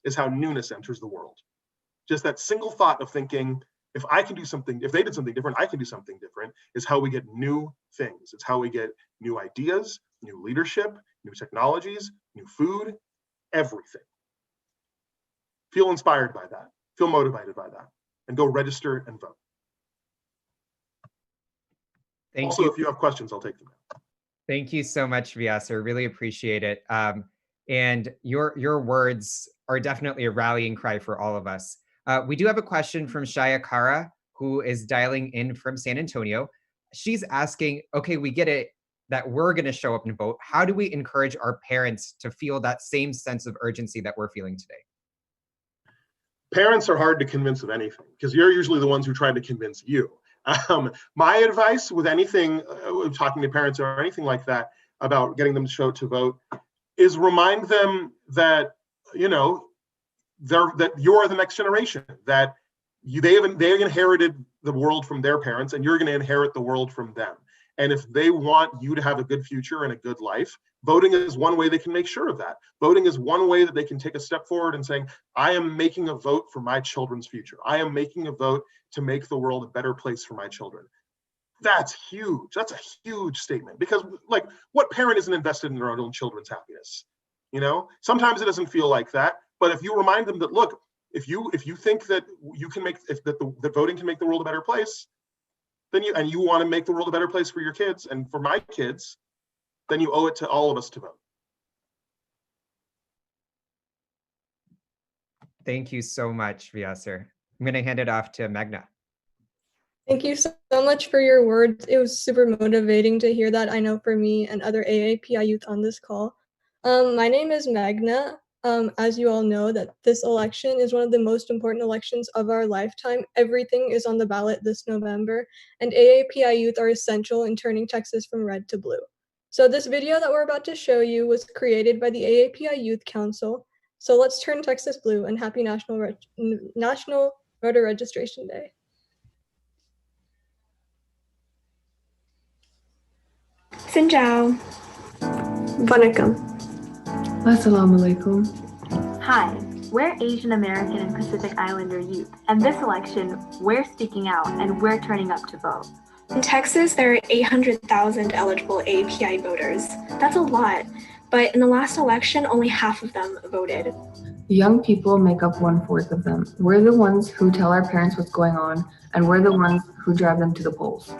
is how newness enters the world. Just that single thought of thinking, if I can do something, if they did something different, I can do something different, is how we get new things. It's how we get new ideas, new leadership, new technologies, new food, everything. Feel inspired by that. Feel motivated by that. And go register and vote. Thank you. If you have questions, I'll take them. Thank you so much, Vyasar. Really appreciate it. And your words are definitely a rallying cry for all of us. We do have a question from Shekar, who is dialing in from San Antonio. She's asking, okay, we get it that we're going to show up and vote. How do we encourage our parents to feel that same sense of urgency that we're feeling today? Parents are hard to convince of anything because you're usually the ones who try to convince you. My advice with anything, talking to parents or anything like that about getting them to vote, is remind them that, you know, that you're the next generation, that they inherited the world from their parents, and you're going to inherit the world from them. And if they want you to have a good future and a good life, voting is one way they can make sure of that. Voting is one way that they can take a step forward and saying, I am making a vote for my children's future. I am making a vote to make the world a better place for my children. That's huge. That's a huge statement, because like, what parent isn't invested in their own children's happiness? You know, sometimes it doesn't feel like that, but if you remind them that, look, if you think that you can make, that voting can make the world a better place, then you want to make the world a better place for your kids and for my kids, then you owe it to all of us to vote. Thank you so much, Vyasar. I'm going to hand it off to Magna. Thank you so much for your words. It was super motivating to hear that, I know, for me and other AAPI youth on this call. My name is Magna. As you all know, that this election is one of the most important elections of our lifetime. Everything is on the ballot this November, and AAPI youth are essential in turning Texas from red to blue. So this video that we're about to show you was created by the AAPI Youth Council. So let's turn Texas blue, and happy National Voter Registration Day. Xin chào. Vanakkam. Assalamu alaikum. Hi, we're Asian American and Pacific Islander youth, and this election, we're speaking out and we're turning up to vote. In Texas, there are 800,000 eligible AAPI voters. That's a lot, but in the last election, only half of them voted. Young people make up 1/4 of them. We're the ones who tell our parents what's going on, and we're the ones who drive them to the polls.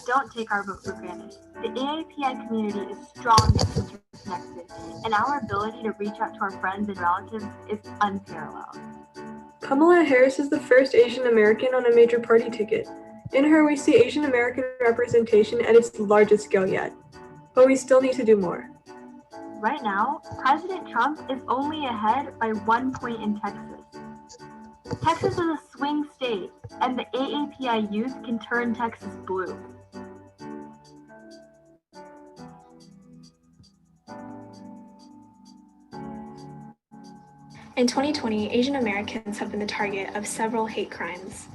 Don't take our vote for granted. The AAPI community is strong and interconnected, and our ability to reach out to our friends and relatives is unparalleled. Kamala Harris is the first Asian American on a major party ticket. In her, we see Asian American representation at its largest scale yet, but we still need to do more. Right now, President Trump is only ahead by 1 point in Texas. Texas is a swing state, and the AAPI youth can turn Texas blue. In 2020, Asian Americans have been the target of several hate crimes.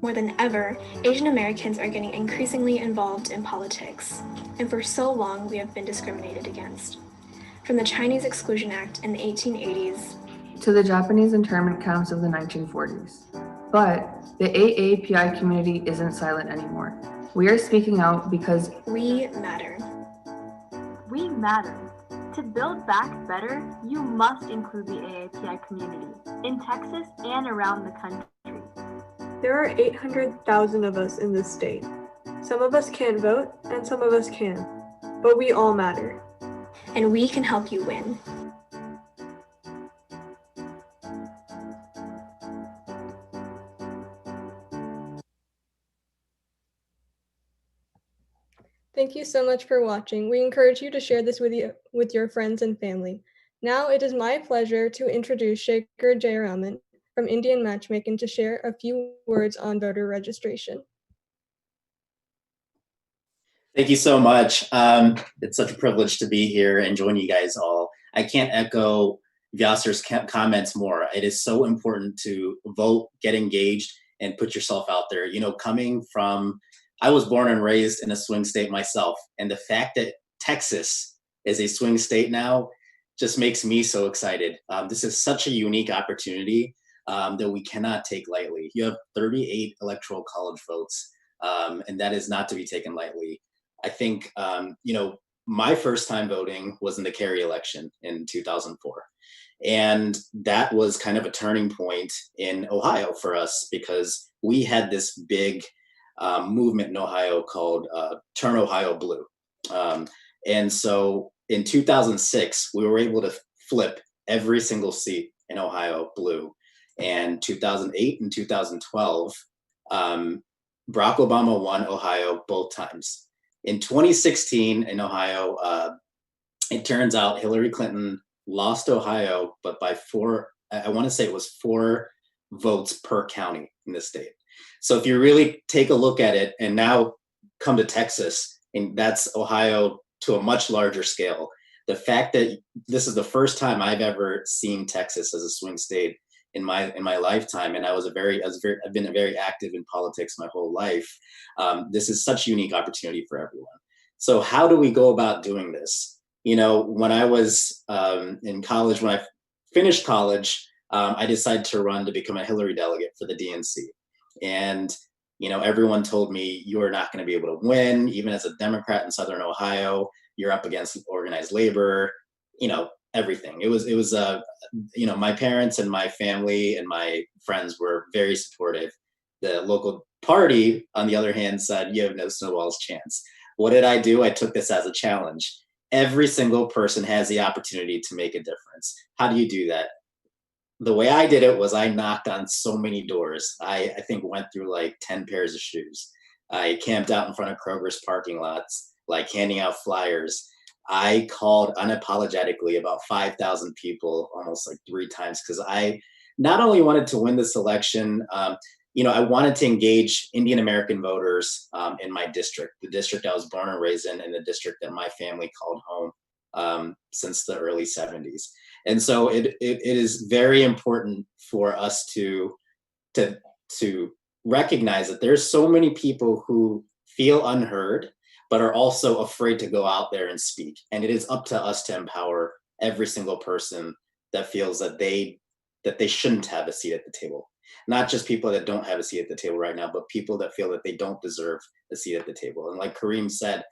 More than ever, Asian Americans are getting increasingly involved in politics, and for so long we have been discriminated against. From the Chinese Exclusion Act in the 1880s to the Japanese internment camps of the 1940s. But the AAPI community isn't silent anymore. We are speaking out because we matter. We matter. To build back better, you must include the AAPI community in Texas and around the country. There are 800,000 of us in this state. Some of us can't vote, and some of us can, but we all matter. And we can help you win. Thank you so much for watching. We encourage you to share this with your friends and family. Now it is my pleasure to introduce Shekar Jayaraman from Indian Matchmaking to share a few words on voter registration. Thank you so much. It's such a privilege to be here and join you guys all. I can't echo Vyasar's comments more. It is so important to vote, get engaged, and put yourself out there. You know, coming from I was born and raised in a swing state myself. And the fact that Texas is a swing state now just makes me so excited. This is such a unique opportunity that we cannot take lightly. You have 38 electoral college votes, and that is not to be taken lightly. I think, my first time voting was in the Kerry election in 2004. And that was kind of a turning point in Ohio for us, because we had this big movement in Ohio called Turn Ohio Blue. And so in 2006, we were able to flip every single seat in Ohio blue. And 2008 and 2012, Barack Obama won Ohio both times. In 2016 in Ohio, it turns out Hillary Clinton lost Ohio, but by I want to say it was 4 votes per county in the state. So if you really take a look at it, and now come to Texas, and that's Ohio to a much larger scale, the fact that this is the first time I've ever seen Texas as a swing state in my lifetime, and I've been very active in politics my whole life. This is such a unique opportunity for everyone. So how do we go about doing this? When I was in college, when I finished college, I decided to run to become a Hillary delegate for the DNC. And, everyone told me, you're not going to be able to win. Even as a Democrat in Southern Ohio, you're up against organized labor, everything. It was my parents and my family and my friends were very supportive. The local party, on the other hand, said, you have no snowball's chance. What did I do? I took this as a challenge. Every single person has the opportunity to make a difference. How do you do that? The way I did it was I knocked on so many doors. I think went through like 10 pairs of shoes. I camped out in front of Kroger's parking lots, like handing out flyers. I called unapologetically about 5,000 people, almost like 3 times, because I not only wanted to win this election, I wanted to engage Indian American voters in my district, the district I was born and raised in, and the district that my family called home since the early 70s. And so it is very important for us to recognize that there's so many people who feel unheard, but are also afraid to go out there and speak. And it is up to us to empower every single person that feels that they shouldn't have a seat at the table. Not just people that don't have a seat at the table right now, but people that feel that they don't deserve a seat at the table. And like Kareem said,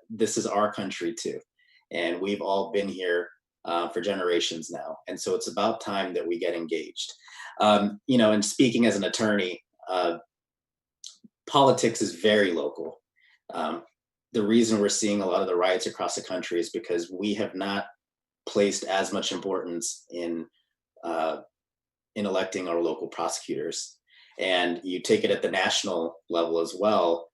this is our country too. And we've all been here for generations now. And so it's about time that we get engaged. And speaking as an attorney, politics is very local. The reason we're seeing a lot of the riots across the country is because we have not placed as much importance in electing our local prosecutors. And you take it at the national level as well.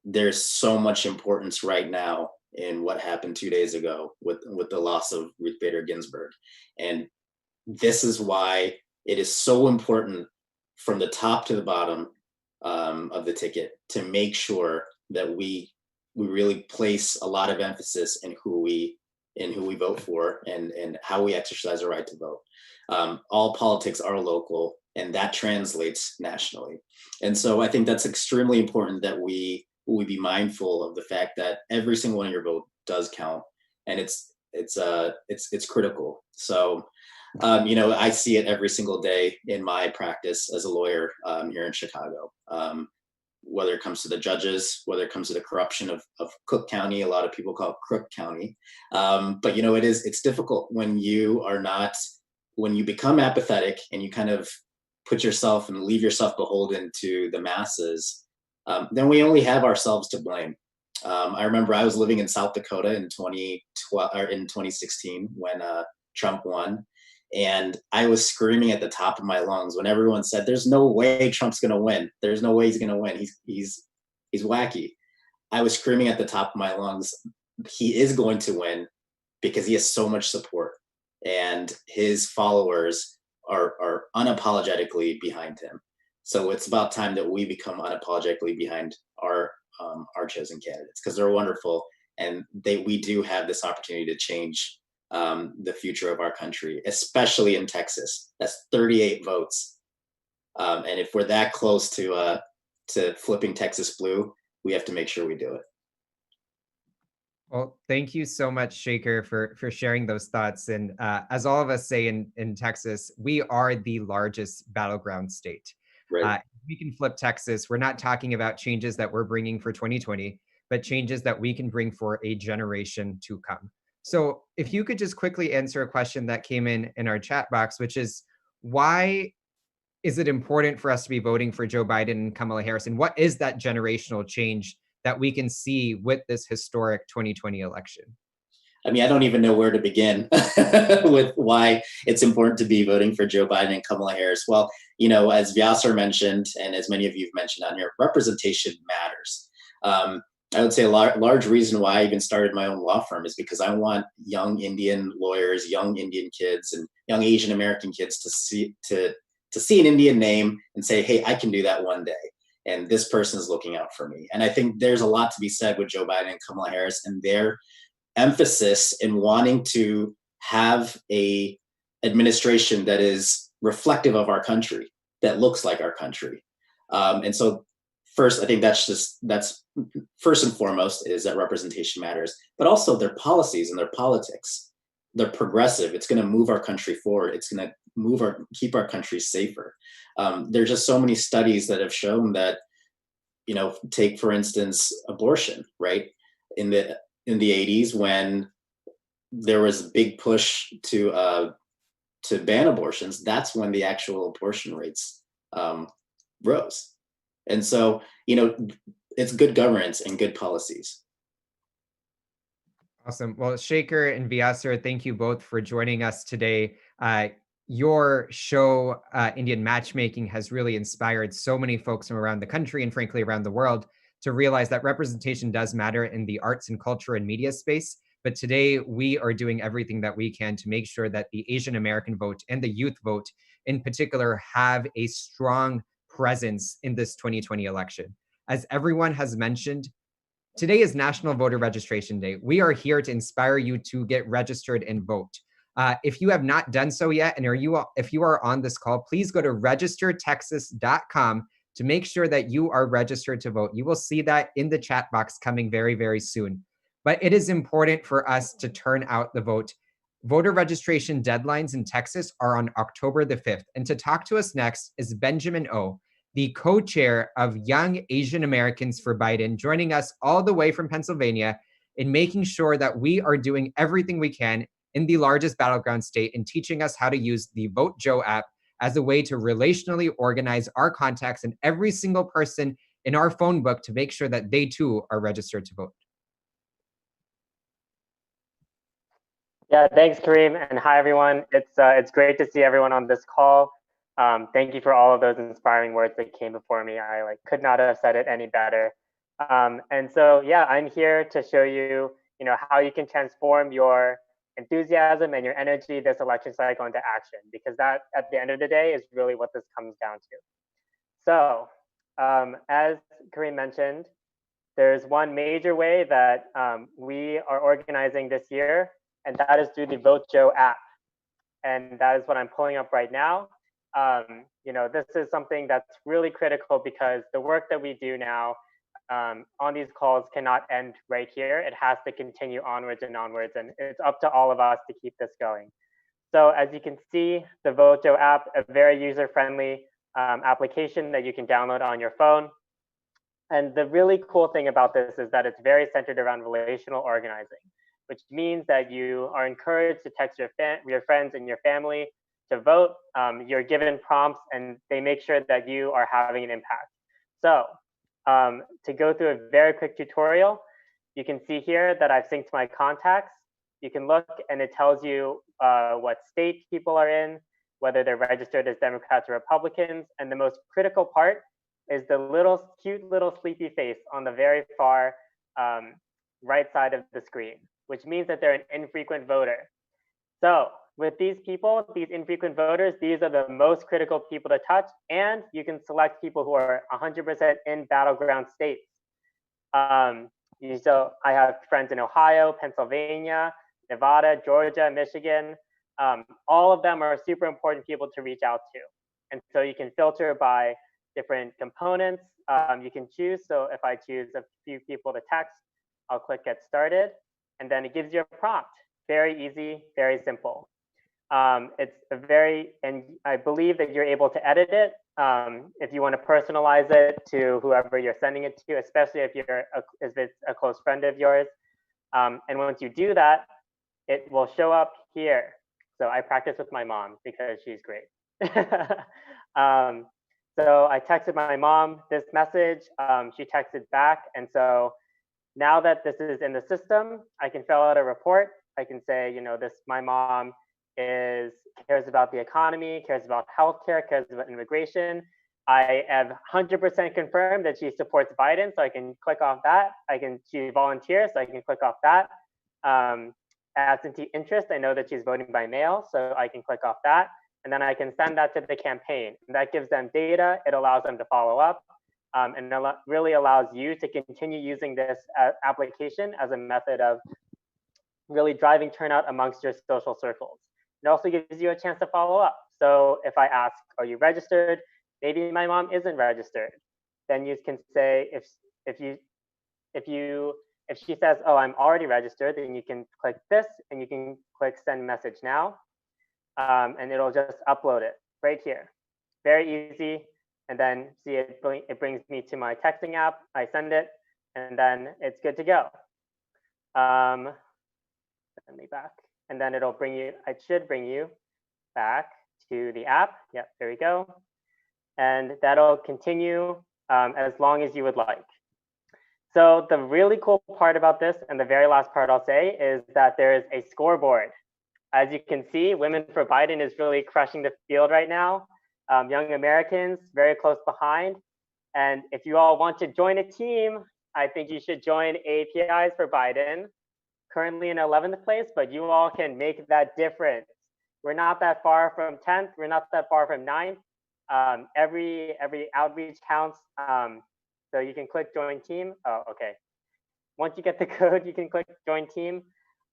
There's so much importance right now in what happened 2 days ago with the loss of Ruth Bader Ginsburg. And this is why it is so important from the top to the bottom of the ticket to make sure that we really place a lot of emphasis in who we vote for and how we exercise our right to vote. All politics are local, and that translates nationally. And so I think that's extremely important that we be mindful of the fact that every single one of your vote does count, and it's critical. So, I see it every single day in my practice as a lawyer here in Chicago. Whether it comes to the judges, whether it comes to the corruption of Cook County, a lot of people call it Crook County. But it's difficult when you become apathetic and you kind of put yourself and leave yourself beholden to the masses. Then we only have ourselves to blame. I remember I was living in South Dakota in 2016 when Trump won. And I was screaming at the top of my lungs when everyone said, there's no way Trump's going to win. There's no way he's going to win. He's wacky. I was screaming at the top of my lungs, he is going to win because he has so much support. And his followers are unapologetically behind him. So it's about time that we become unapologetically behind our chosen candidates, because they're wonderful. And we do have this opportunity to change the future of our country, especially in Texas. That's 38 votes. And if we're that close to flipping Texas blue, we have to make sure we do it. Well, thank you so much, Shekar, for sharing those thoughts. And as all of us say in Texas, we are the largest battleground state. Right. We can flip Texas. We're not talking about changes that we're bringing for 2020, but changes that we can bring for a generation to come. So if you could just quickly answer a question that came in our chat box, which is, why is it important for us to be voting for Joe Biden and Kamala Harris? And what is that generational change that we can see with this historic 2020 election? I mean, I don't even know where to begin with why it's important to be voting for Joe Biden and Kamala Harris. Well, as Vyasar mentioned, and as many of you have mentioned on here, representation matters. I would say a large reason why I even started my own law firm is because I want young Indian lawyers, young Indian kids, and young Asian American kids to see an Indian name and say, hey, I can do that one day. And this person is looking out for me. And I think there's a lot to be said with Joe Biden and Kamala Harris and their emphasis in wanting to have a administration that is reflective of our country, that looks like our country. And so first, I think that's first and foremost, is that representation matters, but also their policies and their politics. They're progressive. It's going to move our country forward. It's going to keep our country safer. There's just so many studies that have shown that, take for instance, abortion, right? In the 80s, when there was a big push to ban abortions, that's when the actual abortion rates rose. And so, it's good governance and good policies. Awesome. Well, Shekar and Vyasar, thank you both for joining us today. Your show, Indian Matchmaking, has really inspired so many folks from around the country and frankly around the world to realize that representation does matter in the arts and culture and media space. But today we are doing everything that we can to make sure that the Asian American vote and the youth vote in particular have a strong presence in this 2020 election. As everyone has mentioned, today is National Voter Registration Day. We are here to inspire you to get registered and vote. If you have not done so yet, and if you are on this call, please go to registertexas.com to make sure that you are registered to vote. You will see that in the chat box coming very, very soon. But it is important for us to turn out the vote. Voter registration deadlines in Texas are on October the 5th. And to talk to us next is Benjamin O, the co-chair of Young Asian Americans for Biden, joining us all the way from Pennsylvania in making sure that we are doing everything we can in the largest battleground state and teaching us how to use the Vote Joe app as a way to relationally organize our contacts and every single person in our phone book to make sure that they too are registered to vote. Yeah, thanks, Kareem, and hi, everyone. It's great to see everyone on this call. Thank you for all of those inspiring words that came before me. I could not have said it any better. And so, yeah, I'm here to show you, how you can transform your enthusiasm and your energy this election cycle into action, because that, at the end of the day, is really what this comes down to. So, as Kareem mentioned, there's one major way that we are organizing this year, and that is through the Vote Joe app. And that is what I'm pulling up right now. This is something that's really critical because the work that we do now on these calls cannot end right here. It has to continue onwards and onwards, and it's up to all of us to keep this going. So as you can see, the Vote Joe app, a very user-friendly application that you can download on your phone. And the really cool thing about this is that it's very centered around relational organizing, which means that you are encouraged to text your friends and your family to vote. You're given prompts and they make sure that you are having an impact. So to go through a very quick tutorial, you can see here that I've synced my contacts. You can look and it tells you what state people are in, whether they're registered as Democrats or Republicans. And the most critical part is the cute little sleepy face on the very far right side of the screen, which means that they're an infrequent voter. So with these people, these infrequent voters, these are the most critical people to touch, and you can select people who are 100% in battleground states. So I have friends in Ohio, Pennsylvania, Nevada, Georgia, Michigan. All of them are super important people to reach out to. And so you can filter by different components you can choose. So if I choose a few people to text, I'll click get started, and then it gives you a prompt. Very easy, very simple. It's and I believe that you're able to edit it if you want to personalize it to whoever you're sending it to, especially if it's a close friend of yours. And once you do that, it will show up here. So I practice with my mom because she's great. So I texted my mom this message. She texted back, and so now that this is in the system, I can fill out a report. I can say, my mom cares about the economy, cares about healthcare, cares about immigration. I have 100% confirmed that she supports Biden, so I can click off that. She volunteers, so I can click off that. Absentee interest, I know that she's voting by mail, so I can click off that. And then I can send that to the campaign. And that gives them data. It allows them to follow up. And it really allows you to continue using this application as a method of really driving turnout amongst your social circles. It also gives you a chance to follow up. So if I ask, are you registered? Maybe my mom isn't registered. Then you can say, if she says, oh, I'm already registered, then you can click this and you can click send message now. And it'll just upload it right here. Very easy. And then see it brings me to my texting app. I send it, and then it's good to go. Send me back. And then it should bring you back to the app. Yep, there we go. And that'll continue as long as you would like. So the really cool part about this, and the very last part I'll say, is that there is a scoreboard. As you can see, Women for Biden is really crushing the field right now. Young Americans, very close behind. And if you all want to join a team, I think you should join AAPIs for Biden. Currently in 11th place, but you all can make that difference. We're not that far from 10th. We're not that far from 9th. Every outreach counts. So you can click join team. Oh, okay. Once you get the code, you can click join team.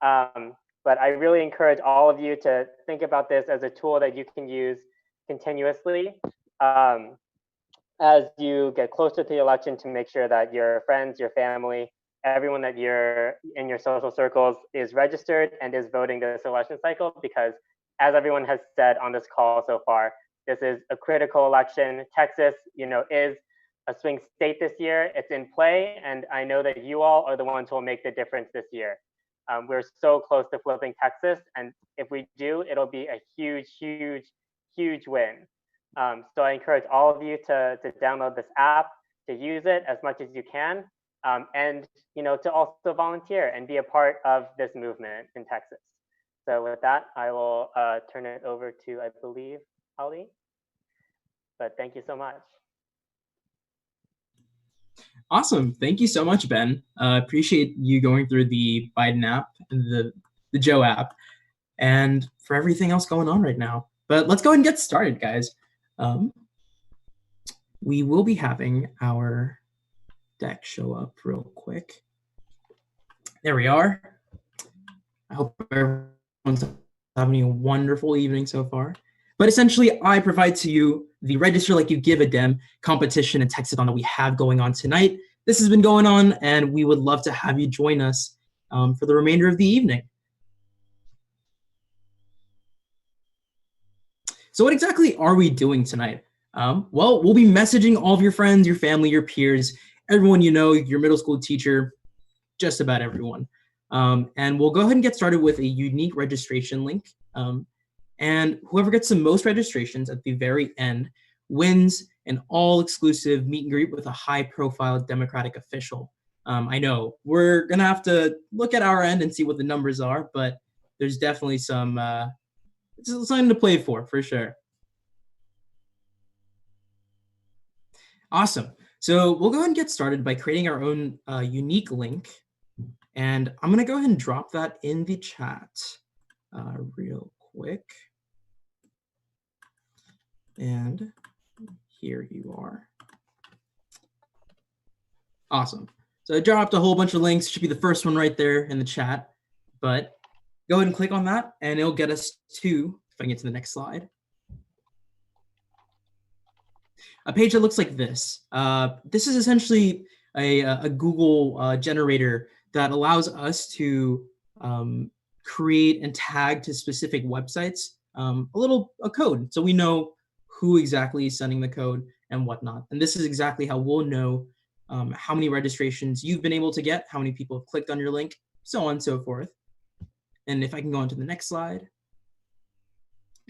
But I really encourage all of you to think about this as a tool that you can use continuously as you get closer to the election, to make sure that your friends, your family, everyone that you're in your social circles is registered and is voting this election cycle. Because as everyone has said on this call so far, this is a critical election. Texas, is a swing state this year. It's in play, and I know that you all are the ones who will make the difference this year. We're so close to flipping Texas, and if we do, it'll be a huge, huge, huge win. So I encourage all of you to download this app, to use it as much as you can, and to also volunteer and be a part of this movement in Texas. So with that, I will turn it over to, I believe, Ali. But thank you so much. Awesome. Thank you so much, Ben. Appreciate you going through the Biden app and the Joe app, and for everything else going on right now. But let's go ahead and get started, guys. We will be having our deck show up real quick. There we are. I hope everyone's having a wonderful evening so far. But essentially, I provide to you the Register Like You Give a Dem competition and textathon that we have going on tonight. This has been going on, and we would love to have you join us for the remainder of the evening. So what exactly are we doing tonight? Well, we'll be messaging all of your friends, your family, your peers, everyone you know, your middle school teacher, just about everyone. And we'll go ahead and get started with a unique registration link. And whoever gets the most registrations at the very end wins an all-exclusive meet and greet with a high-profile Democratic official. I know we're going to have to look at our end and see what the numbers are, but there's definitely something to play for sure. Awesome. So we'll go ahead and get started by creating our own unique link. And I'm going to go ahead and drop that in the chat real quick. And here you are. Awesome. So I dropped a whole bunch of links. Should be the first one right there in the chat. But go ahead and click on that, and it'll get us to, if I can get to the next slide. a page that looks like this. This is essentially a Google generator that allows us to create and tag to specific websites a code, so we know who exactly is sending the code and whatnot. And this is exactly how we'll know how many registrations you've been able to get, how many people have clicked on your link, so on and so forth. And if I can go on to the next slide.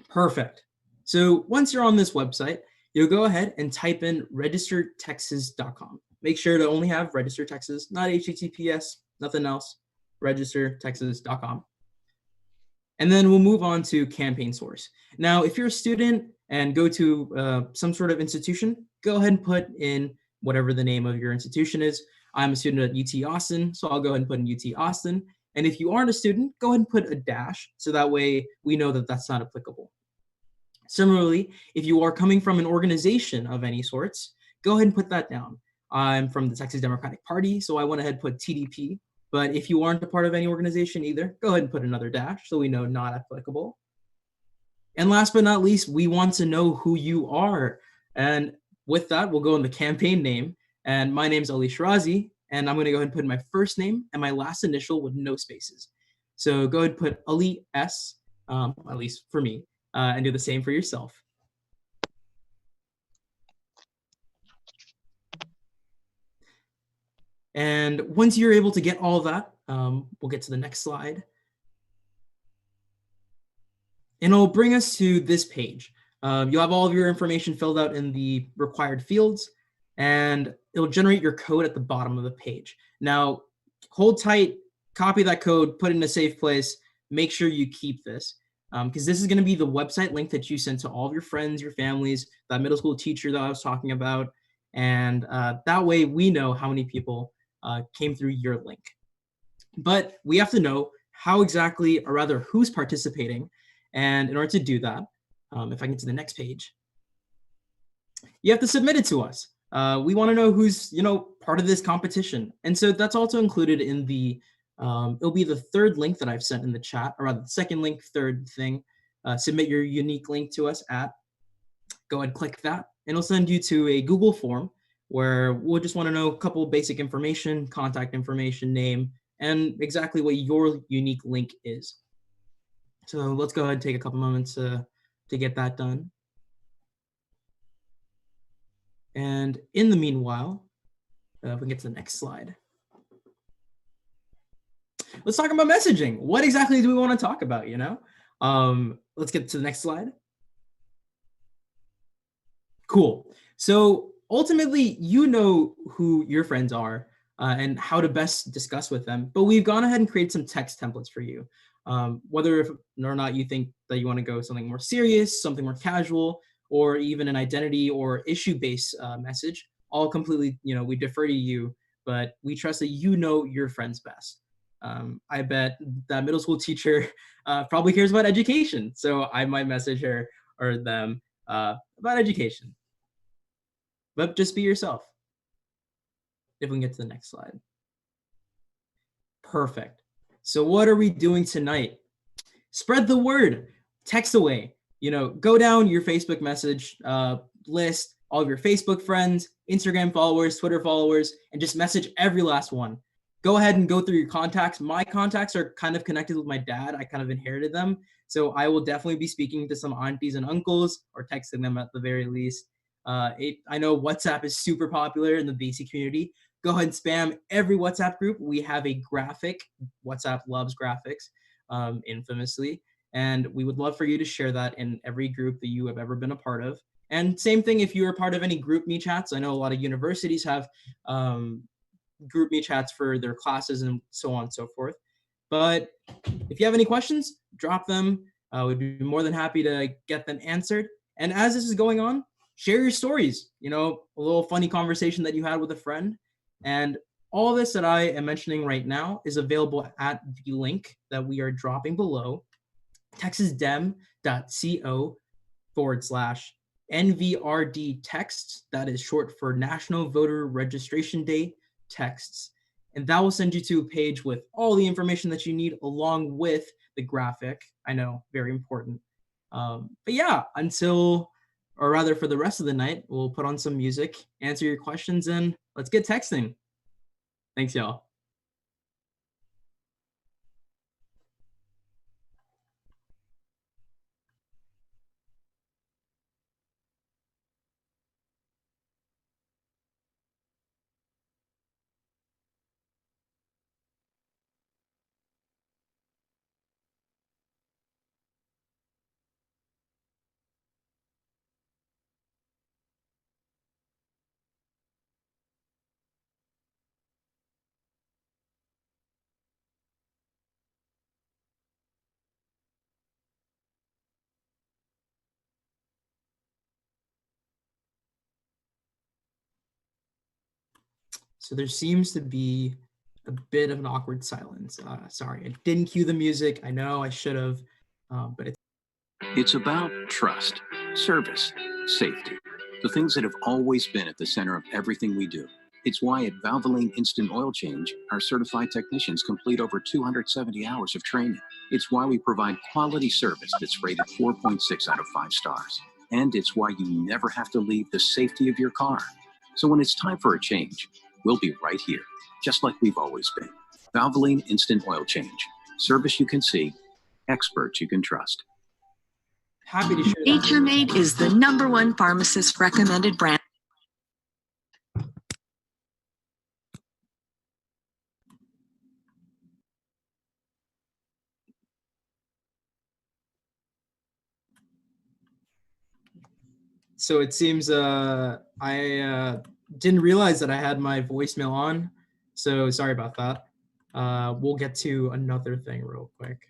Perfect. So once you're on this website, you'll go ahead and type in registertexas.com. Make sure to only have register Texas, not HTTPS, nothing else, registertexas.com. And then we'll move on to campaign source. Now, if you're a student and go to some sort of institution, go ahead and put in whatever the name of your institution is. I'm a student at UT Austin, so I'll go ahead and put in UT Austin. And if you aren't a student, go ahead and put a dash, so that way we know that that's not applicable. Similarly, if you are coming from an organization of any sorts, go ahead and put that down. I'm from the Texas Democratic Party, so I went ahead and put TDP. But if you aren't a part of any organization either, go ahead and put another dash, so we know not applicable. And last but not least, we want to know who you are. And with that, we'll go in the campaign name. And my name's Ali Shirazi, and I'm going to go ahead and put in my first name and my last initial with no spaces. So go ahead and put Ali S, at least for me, and do the same for yourself. And once you're able to get all that, we'll get to the next slide. And it'll bring us to this page. You'll have all of your information filled out in the required fields, and it'll generate your code at the bottom of the page. Now, hold tight, copy that code, put it in a safe place, make sure you keep this, because this is going to be the website link that you send to all of your friends, your families, that middle school teacher that I was talking about, and that way we know how many people came through your link. But we have to know how exactly, or rather who's participating, and in order to do that, if I get to the next page, you have to submit it to us. We want to know who's, part of this competition. And so that's also included in the, it'll be the third link that I've sent in the chat, or rather the second link, third thing. Submit your unique link to us at, go ahead and click that, and it'll send you to a Google form where we'll just want to know a couple of basic information, contact information, name, and exactly what your unique link is. So let's go ahead and take a couple moments to get that done. And in the meanwhile, if we can get to the next slide. Let's talk about messaging. What exactly do we want to talk about, Let's get to the next slide. Cool. So ultimately, you know who your friends are and how to best discuss with them, but we've gone ahead and created some text templates for you. Whether or not you think that you want to go something more serious, something more casual, or even an identity or issue-based message, all completely, we defer to you, but we trust that you know your friends best. I bet that middle school teacher probably cares about education, so I might message her or them about education. But just be yourself. If we can get to the next slide. Perfect. So what are we doing tonight? Spread the word. Text away. Go down your Facebook message list, all of your Facebook friends, Instagram followers, Twitter followers, and just message every last one. Go ahead and go through your contacts. My contacts are kind of connected with my dad. I kind of inherited them. So I will definitely be speaking to some aunties and uncles, or texting them at the very least. I know WhatsApp is super popular in the VC community. Go ahead and spam every WhatsApp group. We have a graphic. WhatsApp loves graphics, infamously. And we would love for you to share that in every group that you have ever been a part of. And same thing if you're a part of any group me chats. I know a lot of universities have group me chats for their classes and so on and so forth. But if you have any questions, drop them. We'd be more than happy to get them answered. And as this is going on, share your stories, a little funny conversation that you had with a friend. And all this that I am mentioning right now is available at the link that we are dropping below, texasdem.co/NVRD texts. That is short for National Voter Registration Day texts. And that will send you to a page with all the information that you need, along with the graphic. I know, very important. But yeah, until or rather for the rest of the night, we'll put on some music, answer your questions, and let's get texting. Thanks, y'all. So there seems to be a bit of an awkward silence. Sorry, I didn't cue the music. I know I should have, but It's about trust, service, safety, the things that have always been at the center of everything we do. It's why at Valvoline Instant Oil Change, our certified technicians complete over 270 hours of training. It's why we provide quality service that's rated 4.6 out of 5 stars. And it's why you never have to leave the safety of your car. So when it's time for a change, we'll be right here, just like we've always been. Valvoline Instant Oil Change. Service you can see, experts you can trust. happy to share that. NatureMade is the #1 pharmacist recommended brand. So it seems I didn't realize that I had my voicemail on. So sorry about that. We'll get to another thing real quick.